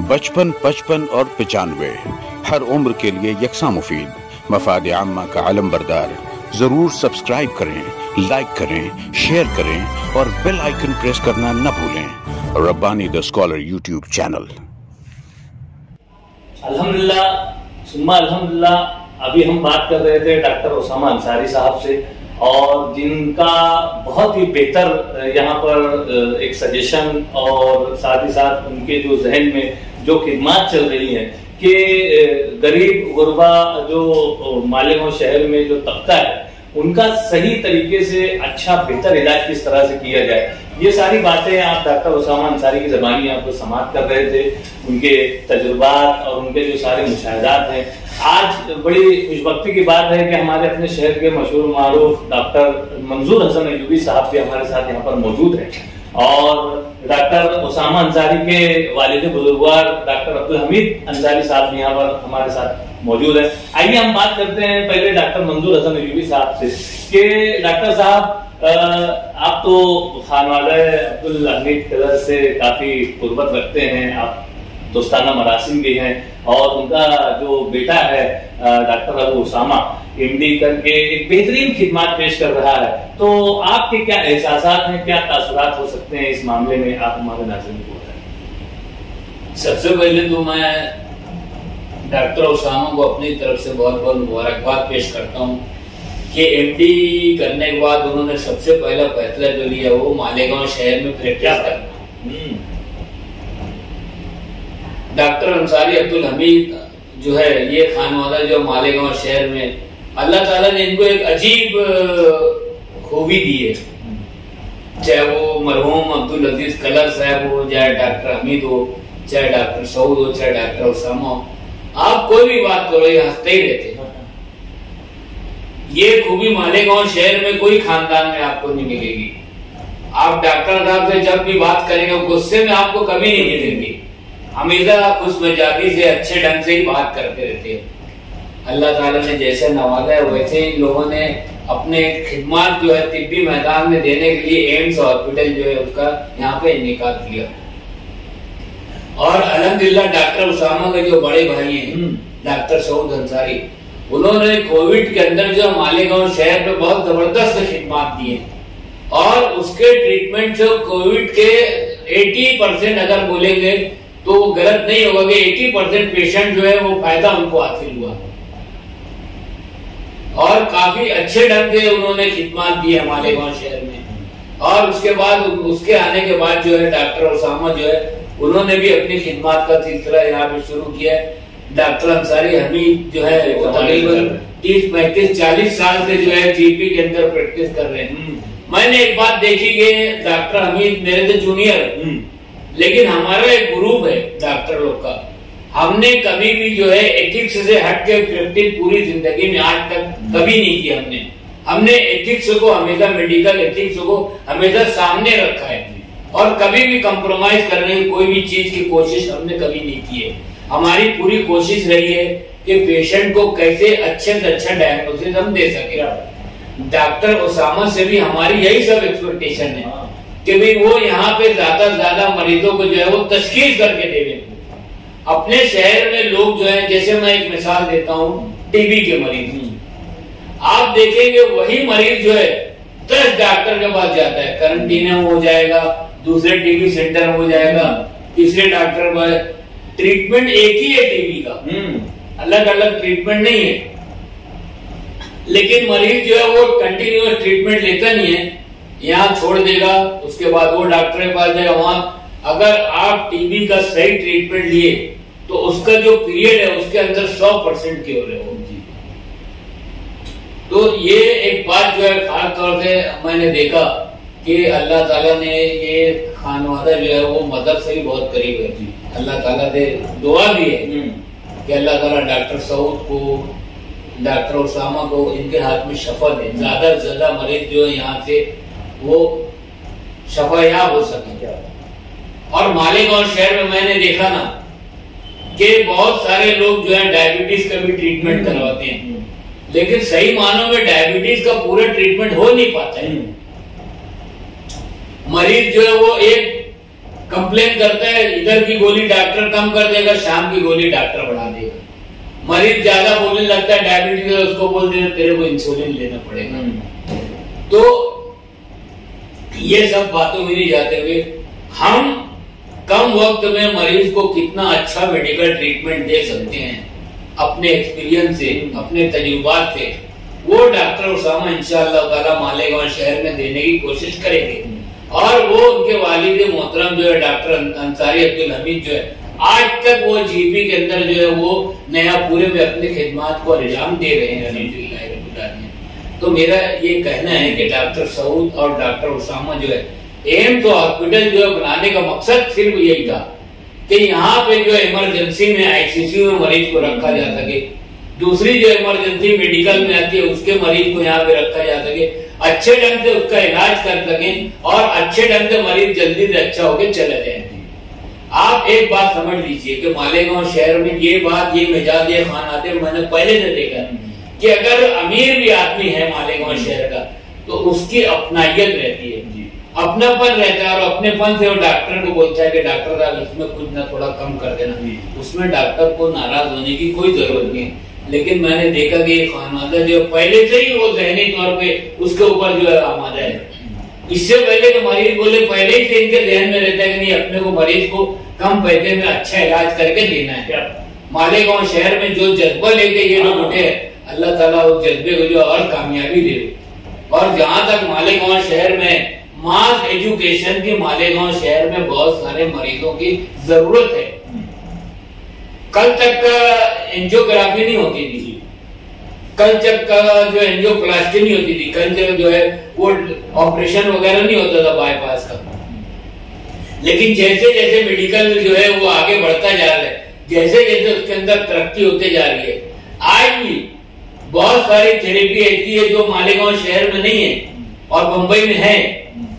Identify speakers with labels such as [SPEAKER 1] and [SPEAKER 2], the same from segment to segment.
[SPEAKER 1] बचपन, 55 और 95 हर उम्र के लिए यकसा मुफीद। मफाद आम्मा का आलम बरदार। जरूर सब्सक्राइब करें, लाइक करें, शेयर करें और बेल आइकन प्रेस करना न भूलें। Rabbani the scholar YouTube channel.
[SPEAKER 2] अल्हम्दुलिल्लाह सुम्मा अल्हम्दुलिल्लाह। अभी हम बात कर रहे थे डॉक्टर उसामा अंसारी साहब से, और जिनका बहुत ही बेहतर यहाँ पर एक सजेशन और साथ ही साथ उनके जो जहन में जो खिदमत चल रही है कि गरीब गुरबा जो मालेगांव शहर में जो तबका है उनका सही तरीके से अच्छा बेहतर इलाज किस तरह से किया जाए, ये सारी बातें आप डॉक्टर उसामा अंसारी की ज़बानी आपको समाअत कर रहे थे। उनके तजुर्बात और उनके जो सारे मुशाहिदात हैं। आज बड़ी खुशबख्ती की बात है कि हमारे अपने शहर के मशहूर मारूफ डॉक्टर मंजूर हसन अयूबी साहब भी हमारे साथ यहाँ पर मौजूद हैं, और डॉक्टर उसामा अंसारी के वालिद बुजुर्गवार डॉक्टर अब्दुल हमीद अंसारी साहब भी यहाँ पर हमारे साथ मौजूद है। आइए हम बात करते हैं पहले डॉक्टर मंजूर हसन अयूबी साहब से कि डॉक्टर साहब, आप तो खानवाले अब्दुल हमीद कलर से काफी कुर्बत रखते हैं, आप दोस्ताना मरासिम भी हैं, और उनका जो बेटा है डॉक्टर अबू उसामा एमडी करके एक बेहतरीन खिदमत पेश कर रहा है, तो आपके क्या एहसासात हैं, क्या तासुरात हो सकते हैं इस मामले में, आप हमारे नाज़रीन को बताएं।
[SPEAKER 3] सबसे पहले तो मैं डॉक्टर उसामा को अपनी तरफ से बहुत बहुत मुबारकबाद पेश करता हूँ कि एमडी करने के बाद उन्होंने सबसे पहला फैसला जो लिया वो मालेगांव शहर में प्रैक्टिस करना। डॉक्टर अंसारी अब्दुल हमीद जो है ये खानवाला जो मालेगांव शहर में अल्लाह ताला ने इनको एक अजीब खूबी दी है, चाहे वो मरहूम अब्दुल अजीज कलर साहब हो, चाहे डॉक्टर हमीद हो, चाहे डॉक्टर सऊद हो, चाहे डॉक्टर उसामा हो, आप कोई भी बात करो ये हंसते ही रहते हैं। ये खूबी मालेगांव शहर में कोई खानदान में आपको नहीं मिलेगी। आप डॉक्टर साहब से जब भी बात करेंगे गुस्से में आपको कभी नहीं मिलेंगे, हमेशा खुश मिजाजी से अच्छे ढंग से ही बात करते रहते हैं। अल्लाह ताला ने जैसे नवाजा है वैसे ही लोगों ने अपने खिदमत जो है तिब्बी मैदान में देने के लिए एम्स हॉस्पिटल जो है उसका यहाँ पे इनेकाद किया, और अल्हम्दुलिल्लाह डॉक्टर उसामा के जो बड़े भाई हैं डॉक्टर सऊद अंसारी, उन्होंने कोविड के अंदर जो मालेगांव शहर में बहुत जबरदस्त खिदमत दी है, और उसके ट्रीटमेंट जो कोविड के 80% अगर बोलेंगे तो वो गलत नहीं होगा कि 80% पेशेंट जो है वो फायदा उनको हासिल हुआ, और काफी अच्छे ढंग से उन्होंने खिदमत दी है मालेगांव शहर में। और उसके बाद उसके आने के बाद जो है डॉक्टर उसामा जो है उन्होंने भी अपनी खिदमत का सिलसिला यहाँ पे शुरू किया है। डॉक्टर अंसारी हमीद जो है वो तकरीबन 30-35-40 साल से जो है जीपी के अंदर प्रैक्टिस कर रहे हैं। मैंने एक बात देखी कि डॉक्टर हमीद मेरे से जूनियर, लेकिन हमारा एक ग्रुप है डॉक्टर लोग का, हमने कभी भी जो है एथिक्स से हट के प्रैक्टिस पूरी जिंदगी में आज तक कभी नहीं की। हमने एथिक्स को हमेशा, मेडिकल एथिक्स को हमेशा सामने रखा है, और कभी भी कंप्रोमाइज करने की कोई भी चीज की कोशिश हमने कभी नहीं की है। हमारी पूरी कोशिश रही है कि पेशेंट को कैसे अच्छे से अच्छा डायग्नोसिस हम दे सके। डॉक्टर उसामा से भी हमारी यही सब एक्सपेक्टेशन है कि भाई वो यहाँ पे ज्यादा से ज्यादा मरीजों को जो है वो तशखीस करके दे दें। अपने शहर में लोग जो है, जैसे मैं एक मिसाल देता हूँ टीबी के मरीज, आप देखेंगे वही मरीज जो है 10 डॉक्टर के पास जाता है, क्वारंटीन हो जाएगा, दूसरे टीबी सेंटर में हो जाएगा, तीसरे डॉक्टर पर ट्रीटमेंट एक ही है टीबी का, अलग अलग ट्रीटमेंट नहीं है। लेकिन मरीज जो है वो कंटिन्यूअस ट्रीटमेंट लेता नहीं है, यहाँ छोड़ देगा, उसके बाद वो डॉक्टर के पास जाएगा। वहां अगर आप टीबी का सही ट्रीटमेंट लिए तो उसका जो पीरियड है उसके अंदर 100% क्योर है वो। तो ये एक बात जो है खास तौर से मैंने देखा कि अल्लाह ताला ने ये खानवादा जो है वो मदद से भी बहुत करीब है जी। अल्लाह ताला से दुआ भी है कि अल्लाह ताला डॉक्टर सऊद को, डॉक्टर उसामा को इनके हाथ में शफा दे, ज्यादा से ज्यादा मरीज जो है यहाँ से वो शफायाब हो सके। और मालेगांव शहर में मैंने देखा ना कि बहुत सारे लोग जो है डायबिटीज का भी ट्रीटमेंट करवाते हैं, लेकिन सही मानों में डायबिटीज का पूरा ट्रीटमेंट हो नहीं पाता है। मरीज जो है वो एक कंप्लेन करता है, इधर की गोली डॉक्टर कम कर देगा, शाम की गोली डॉक्टर बढ़ा देगा। मरीज ज्यादा बोलने लगता है डायबिटीज, उसको बोल देगा तेरे को इंसुलिन लेना पड़ेगा। तो ये सब बातों में नहीं जाते हुए हम कम वक्त में मरीज को कितना अच्छा मेडिकल ट्रीटमेंट दे सकते हैं अपने एक्सपीरियंस से, अपने तजुर्बात से, वो डॉक्टर उसामा इंशाअल्लाह ताला मालेगांव शहर में देने की कोशिश करेंगे। और वो उनके वालिद मोहतरम जो है डॉक्टर अंसारी अब्दुल हमीद जो है आज तक वो जीपी के अंदर जो है वो नया पूरे में अपनी खिदमत को अंजाम दे रहे हैं अल्हम्दुलिल्लाह। तो मेरा ये कहना है कि डॉक्टर सऊद और डॉक्टर उसामा जो है एम्स हॉस्पिटल जो है बनाने का मकसद सिर्फ यही था कि यहाँ पे जो इमरजेंसी में आईसीयू में मरीज को रखा जा सके, दूसरी जो इमरजेंसी मेडिकल में आती है उसके मरीज को यहाँ पे रखा जा सके, अच्छे ढंग से उसका इलाज कर सकें और अच्छे ढंग से मरीज जल्दी से अच्छा होकर चले जाए। आप एक बात समझ लीजिए कि मालेगांव शहर में ये बात, ये मिजाज, ये खानाते मैंने पहले से देखा कि अगर अमीर भी आदमी है मालेगांव शहर का तो उसकी अपनायत रहती है, अपनापन रहता है और अपनेपन से वो डॉक्टर को बोलता है कि डॉक्टर साहब इसमें कुछ ना थोड़ा कम कर देना। उसमें डॉक्टर को नाराज होने की कोई जरूरत नहीं है। लेकिन मैंने देखा कि ये खानवादा जो पहले से ही वो जहनी तौर पे उसके ऊपर जो है आमादा है। इससे पहले के मरीज बोले पहले ही से इनके जहन में रहता है कि नहीं अपने को मरीज को कम पैसे में अच्छा इलाज करके देना है। मालेगांव शहर में जो जज्बा लेके ये लोग उठे, अल्लाह ताला उस जज्बे को जो और कामयाबी दे। और जहां तक मालेगांव शहर में मास एजुकेशन की, मालेगांव शहर में बहुत सारे मरीजों की जरूरत है। कल तक का एंजियोग्राफी नहीं होती थी, कल तक का जो एंजियोप्लास्टी नहीं होती थी, कल तक जो है वो ऑपरेशन वगैरह नहीं होता था बाईपास का। लेकिन जैसे जैसे मेडिकल जो है वो आगे बढ़ता जा रहा है, जैसे जैसे उसके अंदर तरक्की होते जा रही है, आज भी बहुत सारी थेरेपी ऐसी है जो मालेगांव शहर में नहीं है और मुंबई में है,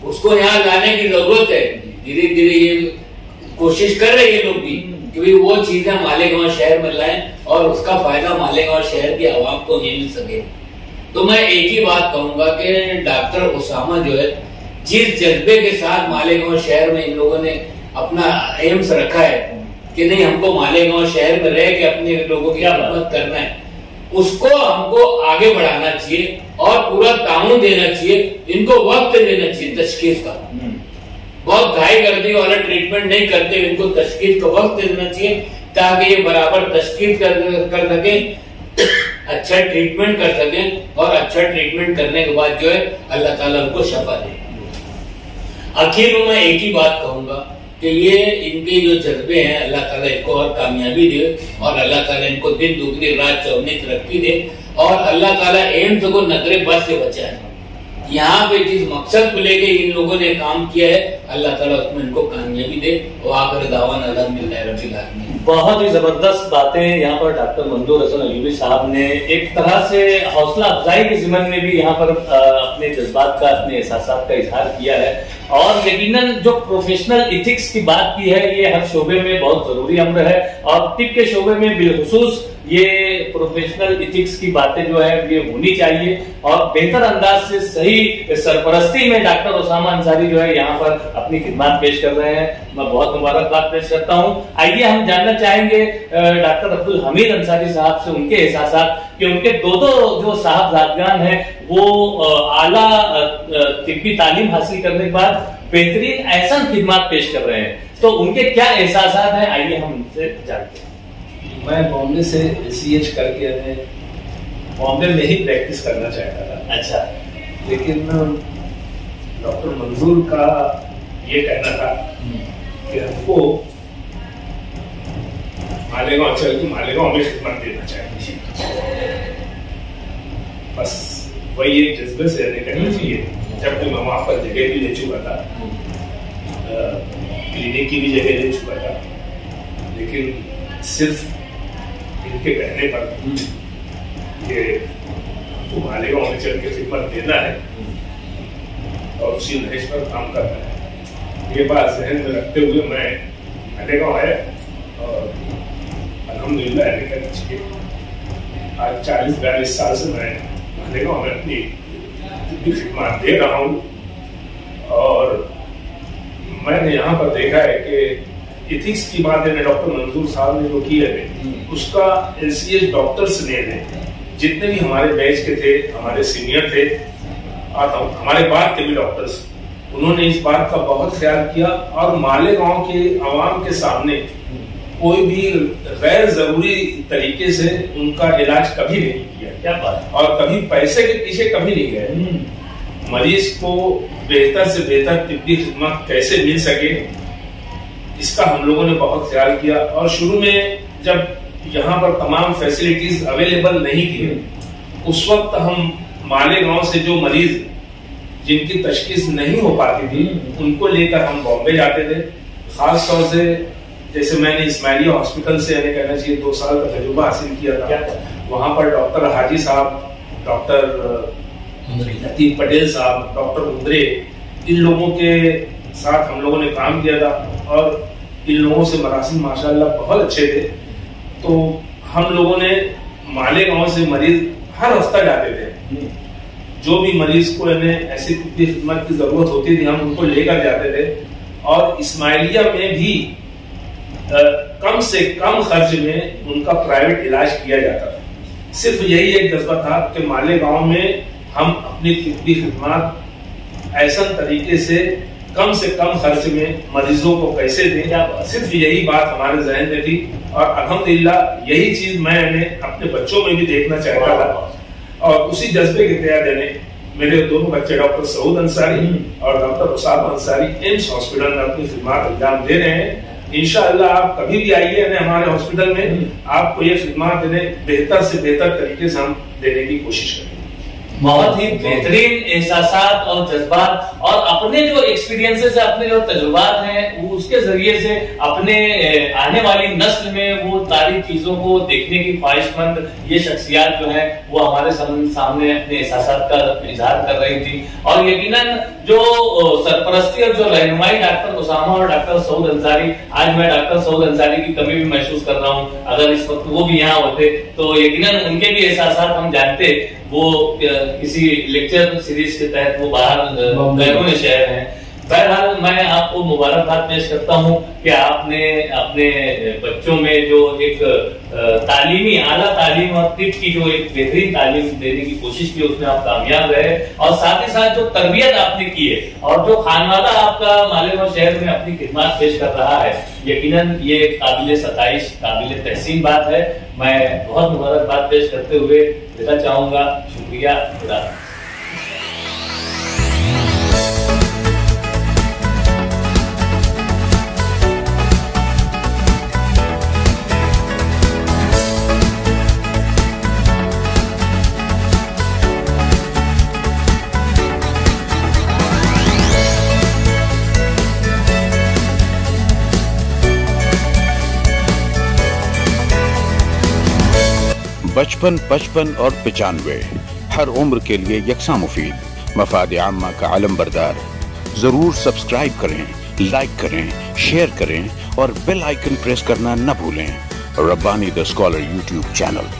[SPEAKER 3] उसको यहाँ लाने की जरूरत है। धीरे धीरे ये कोशिश कर रहे हैं लोग भी कि भाई वो चीजें मालेगांव शहर में लाएं और उसका फायदा मालेगांव शहर की आवाम को मिल सके। तो मैं एक ही बात कहूंगा कि डॉक्टर उसामा जो है जिस जज्बे के साथ मालेगांव शहर में इन लोगों ने अपना एम्स रखा है कि नहीं हमको मालेगांव शहर में रह के अपने लोगों की खिदमत करना है, उसको हमको आगे बढ़ाना चाहिए और पूरा ताउन देना चाहिए, इनको वक्त देना चाहिए तशखीस का। बहुत घाई गर्दी वाला ट्रीटमेंट नहीं करते, इनको तशखीस का वक्त देना चाहिए ताकि ये बराबर तशखीस कर सके, अच्छा ट्रीटमेंट कर सके और अच्छा ट्रीटमेंट करने के बाद जो है अल्लाह ताला उनको शफा दे। आखिर में मैं एक ही बात कहूंगा कि ये इनके जो जज्बे हैं अल्लाह ताला इनको और कामयाबी दे और अल्लाह ताला इनको दिन दुगनी रात चौगनी तरक्की दे और अल्लाह ताला एम्स को नजरे बद से बचाए। यहाँ पे जिस मकसद को लेके इन लोगों ने काम किया है अल्लाह ताला उसमें इनको कामयाबी दे। और आखिर दावान अल्हम्दुलिल्लाह रब्बिल आलमीन।
[SPEAKER 2] बहुत ही जबरदस्त बातें यहाँ पर डॉक्टर मंजूर हसन अयूबी साहब ने एक तरह से हौसला अफजाई के ज़िमन में भी यहाँ पर अपने जज्बात का, अपने एहसासात का इजहार किया है। और यकीनन जो प्रोफेशनल इथिक्स की बात की है ये हर शोबे में बहुत जरूरी अम्र है और तिब के शोबे में बिलखुसूस ये प्रोफेशनल इथिक्स की बातें जो है ये होनी चाहिए और बेहतर अंदाज से सही सरपरस्ती में डॉक्टर उसामा अंसारी जो है यहाँ पर अपनी खिदमत पेश कर रहे हैं। मैं बहुत मुबारकबाद पेश करता हूँ। आइए हम जानना चाहेंगे डॉक्टर अब्दुल हमीद अंसारी साहब से उनके एहसासात कि उनके दो जो साहबजादगान हैं वो आला तिब्बी तालीम हासिल करने के बाद बेहतरीन ऐसा खिदमत पेश कर रहे हैं, तो उनके क्या एहसासात हैं आइए हम उनसे जानते हैं।
[SPEAKER 4] मैं बॉम्बे से CH करके बॉम्बे में ही प्रैक्टिस करना चाहता था।
[SPEAKER 2] अच्छा।
[SPEAKER 4] लेकिन डॉक्टर मंजूर का ये कहना था कि हमको मालेगांव चल के मालेगांव में खिदमत देना चाहिए, बस वही एक जज्बे से कहना चाहिए। जबकि मैं वहां पर जगह भी ले चुका था, क्लिनिक की भी जगह ले चुका था, लेकिन सिर्फ इनके कहने पर कि हमको मालेगांव में चल के खिदमत देना है और उसी नहेज पर काम करना है, ये बात जहन में रखते हुए मैं मालेगांव आया और अल्हम्दुलिल्लाह कहना चाहिए आज 40-42 साल से मैं मालेगांव में अपनी खिदमत दे रहा हूँ और मैंने यहाँ पर देखा है कि इथिक्स की बात है डॉक्टर मंजूर साहब ने जो की है उसका LCH डॉक्टर्स ने जितने भी हमारे बैच के थे, हमारे सीनियर थे और हमारे बाद के भी डॉक्टर्स, उन्होंने इस बात का बहुत ख्याल किया और मालेगांव के आवाम के सामने कोई भी गैर जरूरी तरीके से उनका इलाज कभी नहीं किया।
[SPEAKER 2] क्या बात।
[SPEAKER 4] और कभी पैसे के पीछे कभी नहीं गए। मरीज को बेहतर से बेहतर तिब्बी खिदमत कैसे मिल सके इसका हम लोगों ने बहुत ख्याल किया। और शुरू में जब यहाँ पर तमाम फैसिलिटीज अवेलेबल नहीं थी, उस वक्त हम मालेगांव से जो मरीज जिनकी तशखीस नहीं हो पाती थी उनको लेकर हम बॉम्बे जाते थे। खास तौर से जैसे मैंने इस्माइलिया हॉस्पिटल से हमें कहना चाहिए 2 साल का तजुर्बा हासिल किया था। वहां पर डॉक्टर हाजी साहब, डॉक्टर लतीफ पटेल साहब, डॉक्टर उंद्रे, इन लोगों के साथ हम लोगों ने काम किया था और इन लोगों से मरासिम माशाल्लाह बहुत अच्छे थे। तो हम लोगों ने मालेगांव से मरीज हर हफ्ता जाते थे। जो भी मरीज को ऐसी खिदमत की जरूरत होती थी हम उनको लेकर जाते थे। और इस्माइलिया में भी कम से कम खर्च में उनका प्राइवेट इलाज किया जाता था। सिर्फ यही एक जज्बा था कि मालेगांव में हम अपनी तिब्बी खिदमत ऐसा तरीके से कम खर्च में मरीजों को कैसे दें, सिर्फ यही बात हमारे जहन में थी। और अल्हम्दुलिल्लाह यही चीज मैंने अपने बच्चों में भी देखना चाहता था और उसी जज्बे के तहत मेरे दोनों बच्चे डॉक्टर सऊद अंसारी और doctor Usama Ansari AIIMS hospital में अपनी खिदमत अंजाम दे रहे हैं। इंशाअल्लाह आप कभी भी आइए हमारे हॉस्पिटल में, आपको ये खिदमत बेहतर से बेहतर तरीके से हम देने की कोशिश करेंगे।
[SPEAKER 2] बहुत ही बेहतरीन एहसासात और जज्बात और अपने जो एक्सपीरियंसेस है, अपने जो तजुर्बात हैं, उसके जरिए से अपने आने वाली नस्ल में वो सारी चीजों को देखने की ख्वाहिशमंद ये शख्सियत जो है वो हमारे सामने अपने एहसासात का इजहार कर रही थी। और यकीनन जो सरपरस्ती और जो रहनुमाई डॉक्टर उसामा और डॉक्टर सऊद अंसारी, आज मैं डॉक्टर सऊद अंसारी की कमी भी महसूस कर रहा हूँ। अगर इस वक्त वो भी यहाँ होते तो यकीनन उनके भी एहसासात हम जानते। वो किसी लेक्चर सीरीज के तहत वो बाहर बैरून शहर हैं। बहरहाल मैं आपको मुबारकबाद पेश करता हूं कि आपने अपने बच्चों में जो एक तालीमी आला तालीम और तिब की जो एक बेहतरीन तालीम देने की कोशिश की उसमें आप कामयाब रहे। और साथ ही साथ जो तरबियत आपने की है और जो खानवादा आपका मालेगांव शहर में अपनी खिदमत पेश कर रहा है, यकीनन ये काबिल सताइश, काबिल तहसीन बात है। मैं बहुत मुबारकबाद पेश करते हुए देना चाहूंगा। शुक्रिया। खुदा।
[SPEAKER 1] बचपन, 55 और 95 हर उम्र के लिए यकसा मुफीद। मफाद आम्मा का अलमबरदार। जरूर सब्सक्राइब करें, लाइक करें, शेयर करें और बेल आइकन प्रेस करना न भूलें। Rabbani the scholar YouTube channel.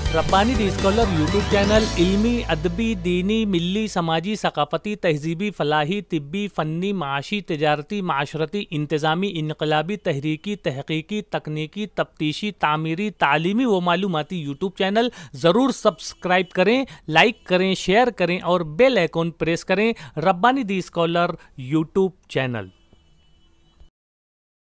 [SPEAKER 5] Rabbani the scholar YouTube channel इल्मी, अदबी, दीनी, मिल्ली, समाजी, सकाफती, तहजीबी, फलाही, तिब्बी, फ़न्नी, माशी, तिजारती, माशरती, इंतज़ामी, इनकलाबी, तहरीकी, तहकीकी, तकनीकी, तफ्तीशी, तामीरी, तालीमी व मालूमाती यूट्यूब चैनल। ज़रूर सब्सक्राइब करें, लाइक करें, शेयर करें और बेल आइकन प्रेस करें। Rabbani the scholar YouTube channel.